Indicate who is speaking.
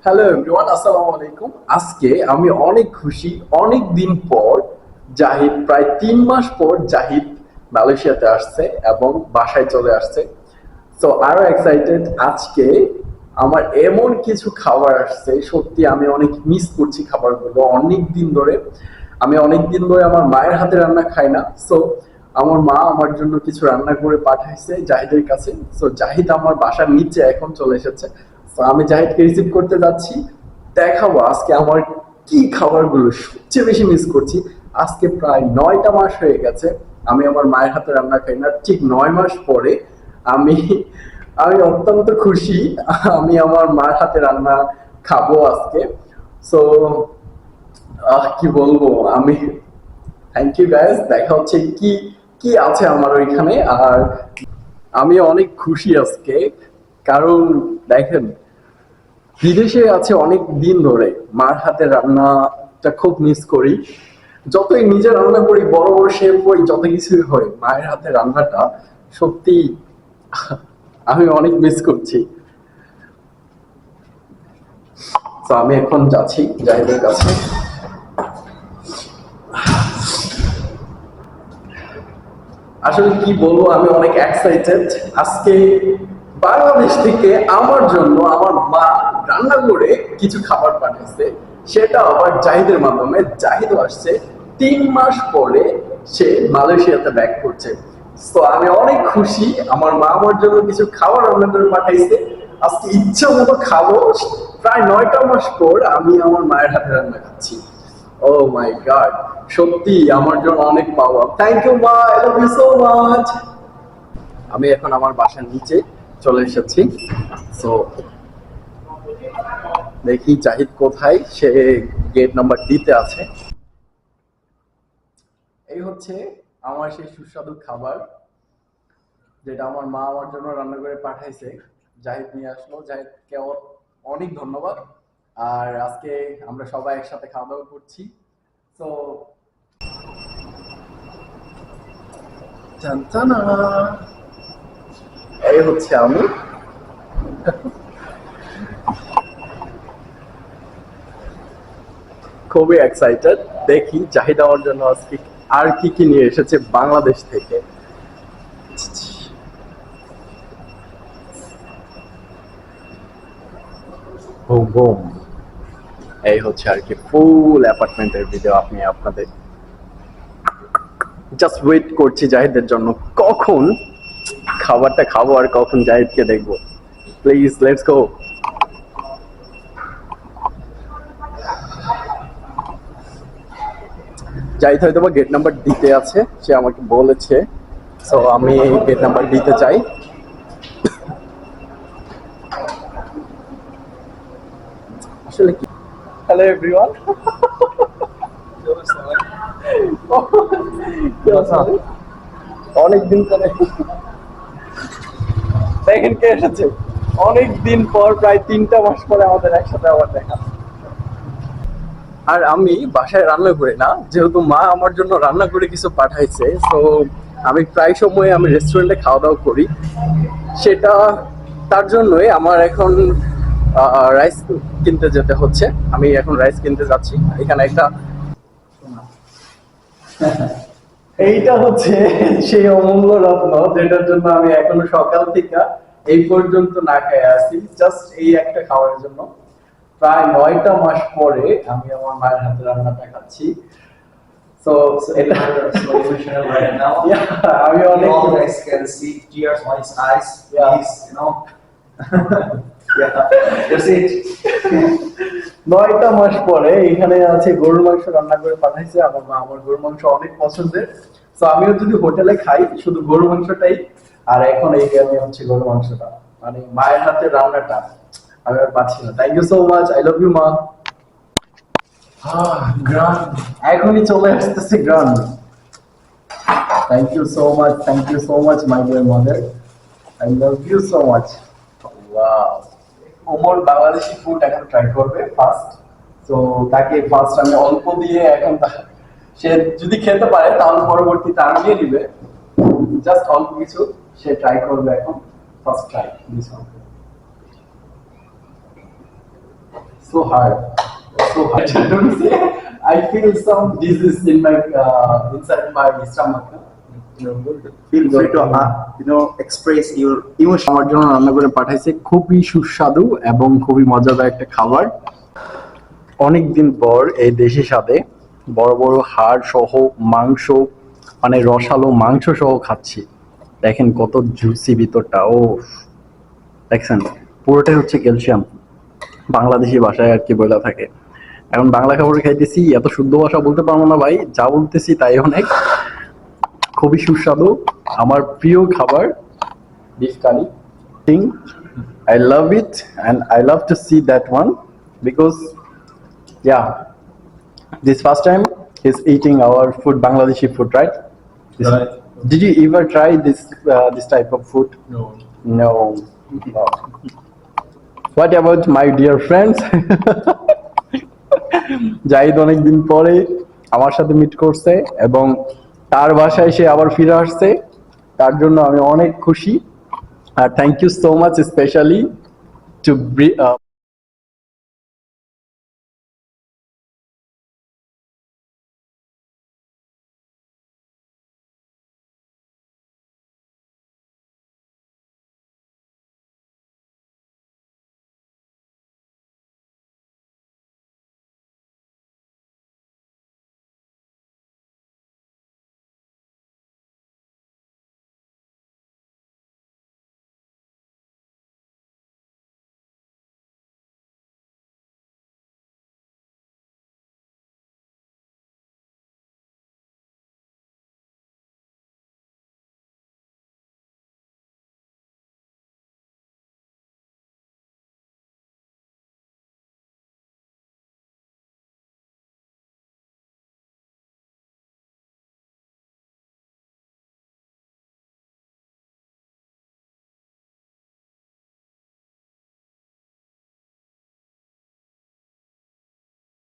Speaker 1: Hello everyone, আসসালামু আলাইকুম। আজকে আমি অনেক খুশি। অনেক দিন পর জাহিদ, প্রায় 3 মাস পর জাহিদ মালয়েশিয়াতে আসছে এবং বাসায় চলে আসছে। তো আরো এক্সাইটেড। আজকে আমার এমন কিছু খাবার আসছে, সত্যি আমি অনেক মিস করছি খাবারগুলো। অনেক দিন ধরে আমার মায়ের হাতে রান্না খাই না। সো আমার মা আমার জন্য কিছু রান্না করে পাঠাইছে জাহিদের কাছে। সো জাহিদ আমার বাসার নিচে এখন চলে এসেছে। তো আমি জাহিদকে রিসিভ করতে যাচ্ছি। দেখাবো আজকে আমার কি খাবারগুলো সবচেয়ে বেশি মিস করছি। আজকে প্রায় 9টা মাস হয়ে গেছে আমি আমার মায়ের হাতে রান্না খাই না। ঠিক 9 মাস পরে আমি আমি অত্যন্ত খুশি। আমি আমার মার হাতে রান্না খাবো আজকে। সো কি বলবো আমি। Thank you guys. দেখা হচ্ছে কি কি আছে আমার ওইখানে। আর আমি অনেক খুশি আজকে, কারণ দেখেন, বিদেশে আছে অনেক দিন ধরে, মার হাতের রান্নাটা খুব মিস করি। যতই নিজে রান্না করি, বড় বড় শেফ হই, যত কিছুই হয়, মায়ের হাতের রান্নাটা সত্যি আমি অনেক মিস করছি। তো আমি এখন যাচ্ছি জাহিদের কাছে। আসলে কি বলবো, আমি অনেক এক্সাইটেড। আজকে বাংলাদেশ থেকে আমার জন্য আমার মা রান্না করে কিছু খাবার পাঠিয়েছে, সেটা আবার জাহিদের মাধ্যমে। জাহিদ আসছে 3 মাস পরে, সে মালয়েশিয়াতে ব্যাক করছে। তো আমি অনেক খুশি। আমার মা আমার জন্য কিছু খাবার রান্না করে পাঠাইছে। আজকে ইচ্ছা মতো খাবো। প্রায় 9টা মাস পর আমি আমার মায়ের হাতে রান্না খাচ্ছি। ও মাই গড, সত্যি আমার জন্য অনেক পাওয়া। থ্যাংক ইউ মা, I love you so much. আমি এখন আমার বাসার নিচে চলে এসেছি। সো দেখি জাহিদ কোথায়। সে গেট নাম্বার D-তে আছে। এই হচ্ছে আমার সেই সুস্বাদু খাবার, যেটা আমার মা আমার জন্য রান্না করে পাঠাইছে। জাহিদ নিয়ে আসলো। জাহিদকে অনেক ধন্যবাদ। আর আজকে আমরা সবাই একসাথে খাওয়া দাওয়া করছি। তো টানটানা, এই হচ্ছে আমি। খুবই এক্সাইটেড। দেখি জাহিদ আমার জন্য আজকে আর কি কি নিয়ে এসেছে বাংলাদেশ থেকে। Boom boom. এই হচ্ছে আর কি ফুল অ্যাপার্টমেন্টের ভিডিও। আপনি আপনাদের জাস্ট ওয়েট করছি জাহিদের জন্য, কখন খাবারটা খাবো আর কখন জাহিদকে দেখবো। Please let's go. জাহিদ হয়তো বা গেট নাম্বার D-তে আছে, সে আমাকে বলেছে। সো আমি গেট নাম্বার D-তে চাই। আসলে কি, হ্যালো এভরিওয়ান। অনেক দিন পরে দেখেন কে এসেছে। অনেক দিন পর, প্রায় 3টা মাস পরে আমাদের একসাথে আবার দেখা। আর আমি বাসায় রান্না করি না, যেহেতু মা আমার জন্য রান্না করে কিছু পাঠাইছে। তো আমি প্রায় সময় আমি রেস্টুরেন্টে খাওয়া দাওয়া করি। সেটা তার জন্যই আমার এখন রাইস কিনতে যেতে হচ্ছে। আমি এখন রাইস কিনতে যাচ্ছি। এখানে একটা, এইটা হচ্ছে সেই অমূল্য রত্ন, যেটার জন্য আমি এখনো সকাল থেকে এই পর্যন্ত না খেয়ে আছি, জাস্ট এই একটা খাওয়ার জন্য। প্রায় 9টা মাস পরে আমি আমার মায়ের হাতে রান্নাটা খাচ্ছি। So এটা
Speaker 2: So emotional right now.
Speaker 1: yeah, আমি
Speaker 2: You
Speaker 1: অনেক
Speaker 2: all guys can see tears on his eyes.
Speaker 1: Yeah.
Speaker 2: Please, yeah, that's it.
Speaker 1: 9টা মাস পরে এখানে আছে গরুর মাংস রান্না করে পাঠাইছে আমার মা। আমার গরুর মাংস অনেক পছন্দের। তো আমিও যদি হোটেলে খাই শুধু গরুর মাংসটাই। আর এখন এই আমি হচ্ছে গরুর মাংসটা, মানে মায়ের হাতে রান্নাটা আমি আর পাচ্ছি না। Thank you so much, I love you মা। গ্রান এখনই চলে আসতেছে gran. Thank you so much, thank you so much my dear mother, I love you so much. Wow, Omar Bangladeshi food এখন ট্রাই করবে ফার্স্ট। তো তাকে ফার্স্ট আমি অল্প দিয়ে এখন সে যদি খেতে পারে তাহলে পরবর্তীতে আনিয়ে নিবে। জাস্ট অল্প কিছু সে ট্রাই করবে এখন। First try this one. So hard. So hard. Don't say. I feel some disease in my inside my stomach.
Speaker 3: Feel free to express your emotion.
Speaker 1: আমার জন্য রান্না করে পাঠাইছে, খুবই সুস্বাদু এবং খুবই মজাদার একটা খাবার। অনেকদিন পর এই দেশি স্বাদে বড় বড় হাড় সহ মাংস, মানে রসালো মাংস সহ খাচ্ছি। দেখেন কত জুসি ভিতরটা, ও দেখছেন পুরোটাই হচ্ছে ক্যালসিয়াম, বাংলাদেশি ভাষায় আর কি বলা থাকে। এখন বাংলা খাবার খাইতেছি, এত শুদ্ধ ভাষা বলতে পারবো না ভাই, যা বলতেছি তাই অনেক। খুবই সুস্বাদু, আমার প্রিয় খাবার beef curry thing. I love it and I love to see that one because yeah, this first time he's eating our food, Bangladeshi food, right?
Speaker 2: Right.
Speaker 1: Did you ever try this type of food?
Speaker 2: No.
Speaker 1: No. No. What about my dear friends? Zahid অনেকদিন পরে আমার সাথে meet করছে এবং তার বাসায় সে আবার ফিরে আসছে, তার জন্য আমি অনেক খুশি। আর thank you so much specially two